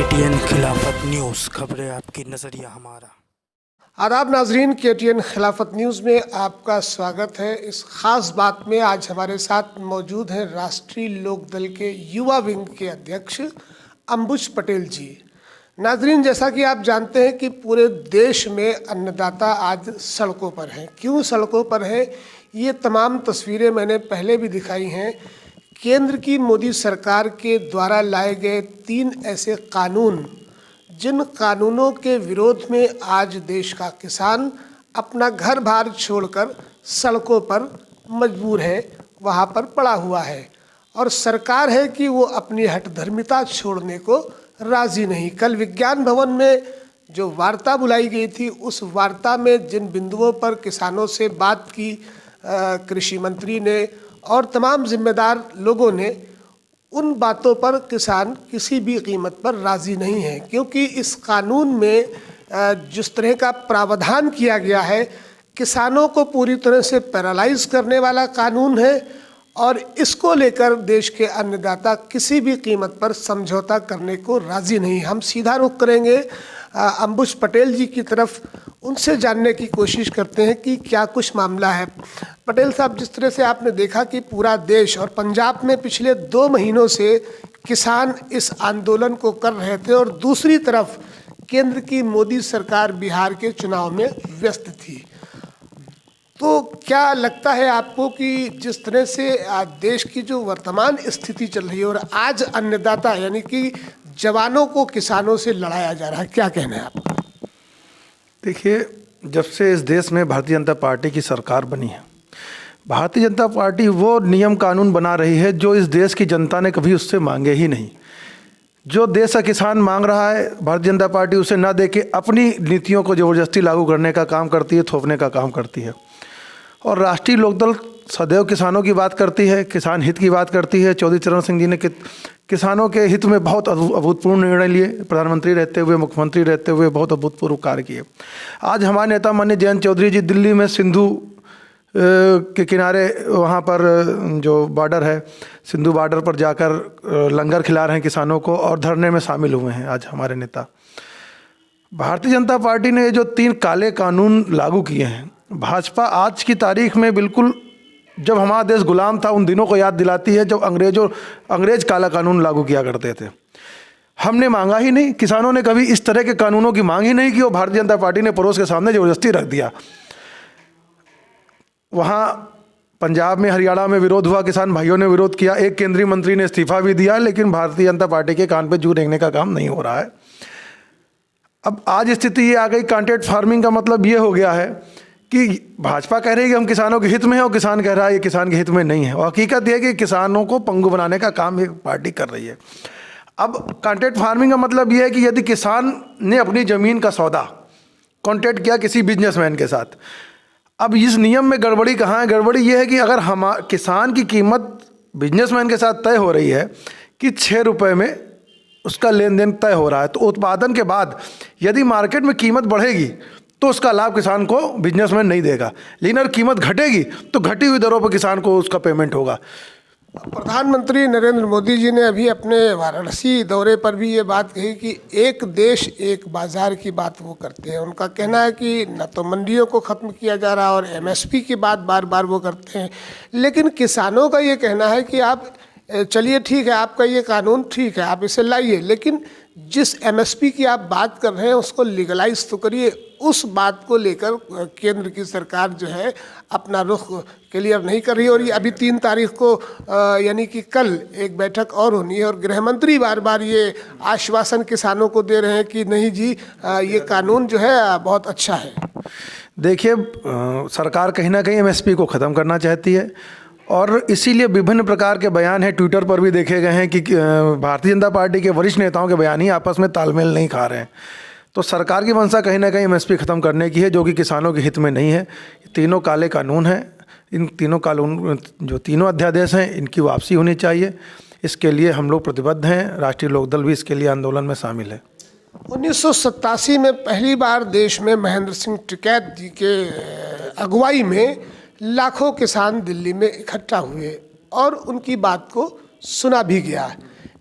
KTN खिलाफत news, खबरें आपकी, नज़रिया हमारा। आदाब नाजरीन, KTN खिलाफत न्यूज़ में आपका स्वागत है। इस ख़ास बात में आज हमारे साथ मौजूद हैं राष्ट्रीय लोकदल के युवा विंग के अध्यक्ष अंबुज पटेल जी। नाजरीन, जैसा कि आप जानते हैं कि पूरे देश में अन्नदाता आज सड़कों पर हैं। क्यों सड़कों पर हैं, ये तमाम तस्वीरें मैंने पहले भी दिखाई हैं। केंद्र की मोदी सरकार के द्वारा लाए गए 3 ऐसे कानून, जिन कानूनों के विरोध में आज देश का किसान अपना घर बार छोड़कर सड़कों पर मजबूर है, वहाँ पर पड़ा हुआ है। और सरकार है कि वो अपनी हठधर्मिता छोड़ने को राज़ी नहीं। कल विज्ञान भवन में जो वार्ता बुलाई गई थी, उस वार्ता में जिन बिंदुओं पर किसानों से बात की कृषि मंत्री ने और तमाम जिम्मेदार लोगों ने, उन बातों पर किसान किसी भी कीमत पर राज़ी नहीं है। क्योंकि इस कानून में जिस तरह का प्रावधान किया गया है, किसानों को पूरी तरह से पैरालाइज करने वाला कानून है और इसको लेकर देश के अन्नदाता किसी भी कीमत पर समझौता करने को राज़ी नहीं। हम सीधा रुख करेंगे अंबुज पटेल जी की तरफ, उनसे जानने की कोशिश करते हैं कि क्या कुछ मामला है। पटेल साहब, जिस तरह से आपने देखा कि पूरा देश और पंजाब में पिछले 2 महीनों से किसान इस आंदोलन को कर रहे थे और दूसरी तरफ केंद्र की मोदी सरकार बिहार के चुनाव में व्यस्त थी, तो क्या लगता है आपको कि जिस तरह से आज देश की जो वर्तमान स्थिति चल रही है और आज अन्नदाता यानी कि जवानों को किसानों से लड़ाया जा रहा है, क्या कहना है आपका? देखिए, जब से इस देश में भारतीय जनता पार्टी की सरकार बनी है, भारतीय जनता पार्टी वो नियम कानून बना रही है जो इस देश की जनता ने कभी उससे मांगे ही नहीं। जो देश का किसान मांग रहा है, भारतीय जनता पार्टी उसे ना दे के अपनी नीतियों को ज़बरदस्ती लागू करने का काम करती है, थोपने का काम करती है। और राष्ट्रीय लोकदल सदैव किसानों की बात करती है, किसान हित की बात करती है। चौधरी चरण सिंह जी ने किसानों के हित में बहुत अभूतपूर्व निर्णय लिए, प्रधानमंत्री रहते हुए, मुख्यमंत्री रहते हुए बहुत अभूतपूर्व कार्य किए। आज हमारे नेता माननीय जयंत चौधरी जी दिल्ली में सिंधु के किनारे, वहाँ पर जो बॉर्डर है, सिंधु बॉर्डर पर जाकर लंगर खिला रहे हैं किसानों को और धरने में शामिल हुए हैं आज हमारे नेता। भारतीय जनता पार्टी ने जो 3 काले कानून लागू किए हैं, भाजपा आज की तारीख में बिल्कुल जब हमारा देश गुलाम था उन दिनों को याद दिलाती है जब अंग्रेज काला कानून लागू किया करते थे। हमने मांगा ही नहीं, किसानों ने कभी इस तरह के कानूनों की मांग ही नहीं की और भारतीय जनता पार्टी ने पड़ोस के सामने ज़बरदस्ती रख दिया। वहाँ पंजाब में, हरियाणा में विरोध हुआ, किसान भाइयों ने विरोध किया, एक केंद्रीय मंत्री ने इस्तीफा भी दिया, लेकिन भारतीय जनता पार्टी के कान पे जू रेंगने का काम नहीं हो रहा है। अब आज स्थिति ये आ गई, कॉन्ट्रैक्ट फार्मिंग का मतलब ये हो गया है कि भाजपा कह रही है कि हम किसानों के हित में हैं और किसान कह रहा है ये किसान के हित में नहीं है। और हकीकत यह है कि किसानों को पंगु बनाने का काम एक पार्टी कर रही है। अब कॉन्ट्रैक्ट फार्मिंग का मतलब ये है कि यदि किसान ने अपनी ज़मीन का सौदा कॉन्ट्रैक्ट किया किसी बिजनेसमैन के साथ, अब इस नियम में गड़बड़ी कहाँ है? गड़बड़ी ये है कि अगर किसान की कीमत बिजनेसमैन के साथ तय हो रही है कि 6 रुपये में उसका लेन देन तय हो रहा है, तो उत्पादन के बाद यदि मार्केट में कीमत बढ़ेगी तो उसका लाभ किसान को बिजनेसमैन नहीं देगा, लेकिन अगर कीमत घटेगी तो घटी हुई दरों पर किसान को उसका पेमेंट होगा। प्रधानमंत्री नरेंद्र मोदी जी ने अभी अपने वाराणसी दौरे पर भी ये बात कही कि एक देश एक बाज़ार की बात वो करते हैं। उनका कहना है कि न तो मंडियों को ख़त्म किया जा रहा और MSP की बात बार बार वो करते हैं, लेकिन किसानों का ये कहना है कि आप चलिए ठीक है, आपका ये कानून ठीक है, आप इसे लाइए, लेकिन जिस MSP की आप बात कर रहे हैं उसको लीगलाइज तो करिए। उस बात को लेकर केंद्र की सरकार जो है अपना रुख क्लियर नहीं कर रही। और ये अभी 3 तारीख को यानी कि कल एक बैठक और होनी है और गृह मंत्री बार बार ये आश्वासन किसानों को दे रहे हैं कि नहीं जी, ये कानून जो है बहुत अच्छा है। देखिए, सरकार कहीं ना कहीं MSP को ख़त्म करना चाहती है और इसीलिए विभिन्न प्रकार के बयान हैं, ट्विटर पर भी देखे गए हैं कि भारतीय जनता पार्टी के वरिष्ठ नेताओं के बयान ही आपस में तालमेल नहीं खा रहे हैं। तो सरकार की मंशा कहीं ना कहीं MSP ख़त्म करने की है, जो कि किसानों के हित में नहीं है। तीनों काले कानून हैं, इन तीनों कानून जो तीनों अध्यादेश हैं, इनकी वापसी होनी चाहिए। इसके लिए हम लोग प्रतिबद्ध हैं, राष्ट्रीय लोकदल भी इसके लिए आंदोलन में शामिल है। 1987 में पहली बार देश में महेंद्र सिंह टिकैत जी के अगुवाई में लाखों किसान दिल्ली में इकट्ठा हुए और उनकी बात को सुना भी गया।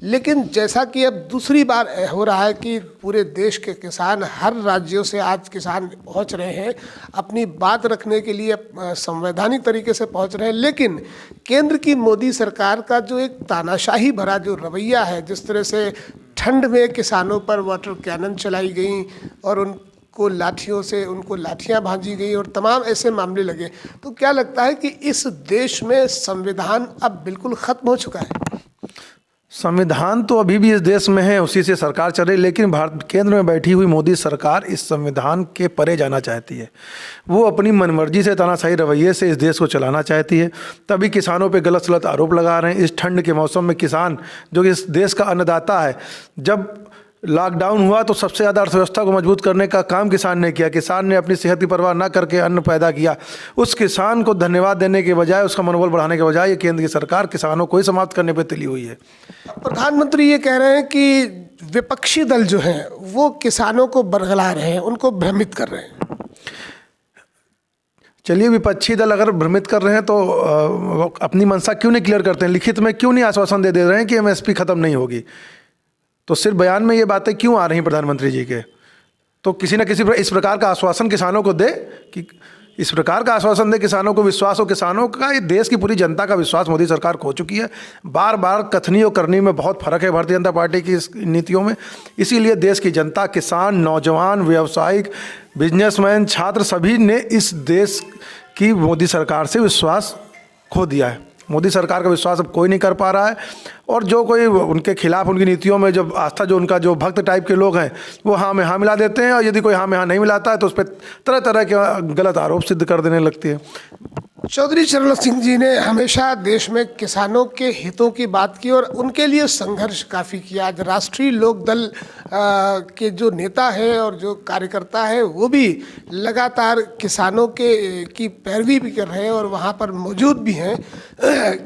लेकिन जैसा कि अब दूसरी बार हो रहा है कि पूरे देश के किसान, हर राज्यों से आज किसान पहुंच रहे हैं, अपनी बात रखने के लिए संवैधानिक तरीके से पहुंच रहे हैं, लेकिन केंद्र की मोदी सरकार का जो एक तानाशाही भरा जो रवैया है, जिस तरह से ठंड में किसानों पर वाटर कैनन चलाई गई और उनको लाठियां भांजी गई और तमाम ऐसे मामले लगे, तो क्या लगता है कि इस देश में संविधान अब बिल्कुल खत्म हो चुका है? संविधान तो अभी भी इस देश में है, उसी से सरकार चल रही, लेकिन भारत केंद्र में बैठी हुई मोदी सरकार इस संविधान के परे जाना चाहती है। वो अपनी मनमर्जी से, तानाशाही रवैये से इस देश को चलाना चाहती है। तभी किसानों पे गलत सलत आरोप लगा रहे हैं। इस ठंड के मौसम में किसान, जो कि इस देश का अन्नदाता है, जब लॉकडाउन हुआ तो सबसे ज़्यादा अर्थव्यवस्था को मजबूत करने का काम किसान ने किया। किसान ने अपनी सेहत की परवाह न करके अन्न पैदा किया। उस किसान को धन्यवाद देने के बजाय, उसका मनोबल बढ़ाने के बजाय, ये केंद्र की सरकार किसानों को ही समाप्त करने पर तुली हुई है। प्रधानमंत्री ये कह रहे हैं कि विपक्षी दल जो हैं वो किसानों को बरगला रहे हैं, उनको भ्रमित कर रहे हैं। चलिए, विपक्षी दल अगर भ्रमित कर रहे हैं तो अपनी मंशा क्यों नहीं क्लियर करते हैं? लिखित में क्यों नहीं आश्वासन दे रहे हैं कि एमएसपी खत्म नहीं होगी? तो सिर्फ बयान में ये बातें क्यों आ रही प्रधानमंत्री जी के? तो किसी न किसी इस प्रकार का आश्वासन किसानों को दे, कि इस प्रकार का आश्वासन दे, किसानों को विश्वास हो। किसानों का, ये देश की पूरी जनता का विश्वास मोदी सरकार खो चुकी है। बार बार कथनी और करनी में बहुत फर्क है भारतीय जनता पार्टी की इस नीतियों में। इसीलिए देश की जनता, किसान, नौजवान, व्यावसायिक, बिजनेसमैन, छात्र, सभी ने इस देश की मोदी सरकार से विश्वास खो दिया है। मोदी सरकार का विश्वास अब कोई नहीं कर पा रहा है। और जो कोई उनके खिलाफ, उनकी नीतियों में जब आस्था, जो उनका जो भक्त टाइप के लोग हैं, वो हाँ में हाँ मिला देते हैं, और यदि कोई हाँ में हाँ नहीं मिलाता है तो उस पर तरह तरह के गलत आरोप सिद्ध कर देने लगती है। चौधरी चरण सिंह जी ने हमेशा देश में किसानों के हितों की बात की और उनके लिए संघर्ष काफ़ी किया। आज राष्ट्रीय लोकदल के जो नेता है और जो कार्यकर्ता है, वो भी लगातार किसानों की पैरवी भी कर रहे हैं और वहाँ पर मौजूद भी हैं।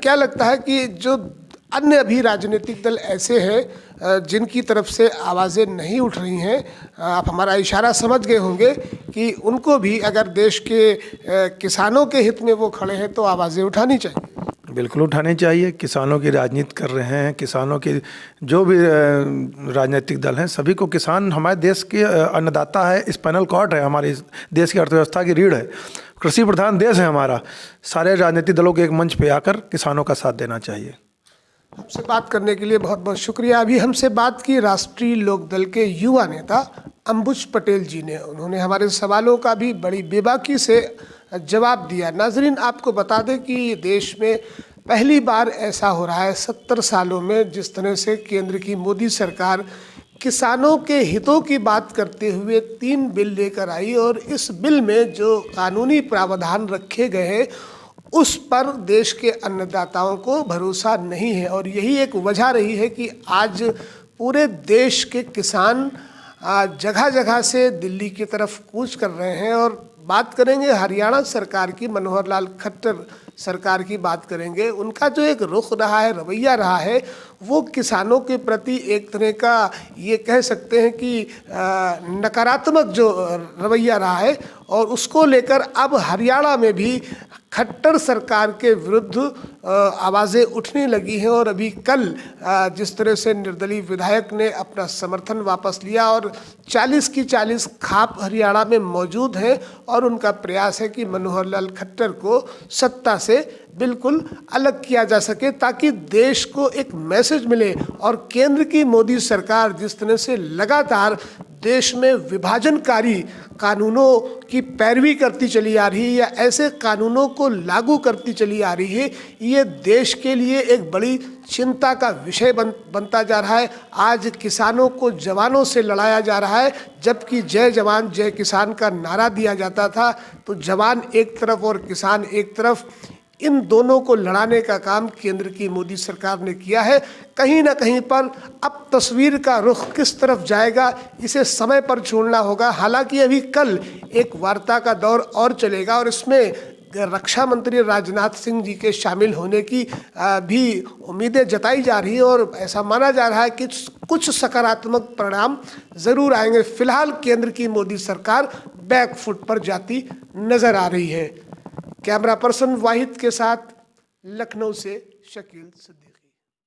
क्या लगता है कि जो अन्य अभी राजनीतिक दल ऐसे हैं जिनकी तरफ से आवाज़ें नहीं उठ रही हैं, आप हमारा इशारा समझ गए होंगे कि उनको भी अगर देश के किसानों के हित में वो खड़े हैं तो आवाज़ें उठानी चाहिए? बिल्कुल उठानी चाहिए। किसानों की राजनीति कर रहे हैं, किसानों के जो भी राजनीतिक दल हैं, सभी को किसान हमारे देश के अन्नदाता है, स्पाइनल कॉर्ड है, हमारे देश की अर्थव्यवस्था की रीढ़ है, कृषि प्रधान देश है हमारा। सारे राजनीतिक दलों के एक मंच पे आकर किसानों का साथ देना चाहिए। हमसे बात करने के लिए बहुत बहुत शुक्रिया। अभी हमसे बात की राष्ट्रीय लोकदल के युवा नेता अंबुज पटेल जी ने। उन्होंने हमारे सवालों का भी बड़ी बेबाकी से जवाब दिया। नाजरीन, आपको बता दें कि देश में पहली बार ऐसा हो रहा है 70 सालों में, जिस तरह से केंद्र की मोदी सरकार किसानों के हितों की बात करते हुए 3 बिल लेकर आई, और इस बिल में जो कानूनी प्रावधान रखे गए हैं उस पर देश के अन्नदाताओं को भरोसा नहीं है। और यही एक वजह रही है कि आज पूरे देश के किसान जगह जगह से दिल्ली की तरफ कूच कर रहे हैं। और बात करेंगे हरियाणा सरकार की, मनोहर लाल खट्टर सरकार की बात करेंगे। उनका जो एक रुख रहा है, रवैया रहा है, वो किसानों के प्रति एक तरह का, ये कह सकते हैं कि नकारात्मक जो रवैया रहा है, और उसको लेकर अब हरियाणा में भी खट्टर सरकार के विरुद्ध आवाज़ें उठने लगी हैं। और अभी कल जिस तरह से निर्दलीय विधायक ने अपना समर्थन वापस लिया और 40 की 40 खाप हरियाणा में मौजूद हैं, और उनका प्रयास है कि मनोहर लाल खट्टर को सत्ता से बिल्कुल अलग किया जा सके, ताकि देश को एक मैसेज मिले। और केंद्र की मोदी सरकार जिस तरह से लगातार देश में विभाजनकारी कानूनों की पैरवी करती चली आ रही है या ऐसे कानूनों को लागू करती चली आ रही है, ये देश के लिए एक बड़ी चिंता का विषय बनता जा रहा है। आज किसानों को जवानों से लड़ाया जा रहा है, जबकि जय जवान जय किसान का नारा दिया जाता था, तो जवान एक तरफ और किसान एक तरफ, इन दोनों को लड़ाने का काम केंद्र की मोदी सरकार ने किया है। कहीं ना कहीं पर अब तस्वीर का रुख किस तरफ जाएगा, इसे समय पर छोड़ना होगा। हालांकि अभी कल एक वार्ता का दौर और चलेगा, और इसमें रक्षा मंत्री राजनाथ सिंह जी के शामिल होने की भी उम्मीदें जताई जा रही है, और ऐसा माना जा रहा है कि कुछ सकारात्मक परिणाम ज़रूर आएंगे। फिलहाल केंद्र की मोदी सरकार बैक फुट पर जाती नजर आ रही है। कैमरा पर्सन वाहिद के साथ लखनऊ से शकील सिद्दीकी।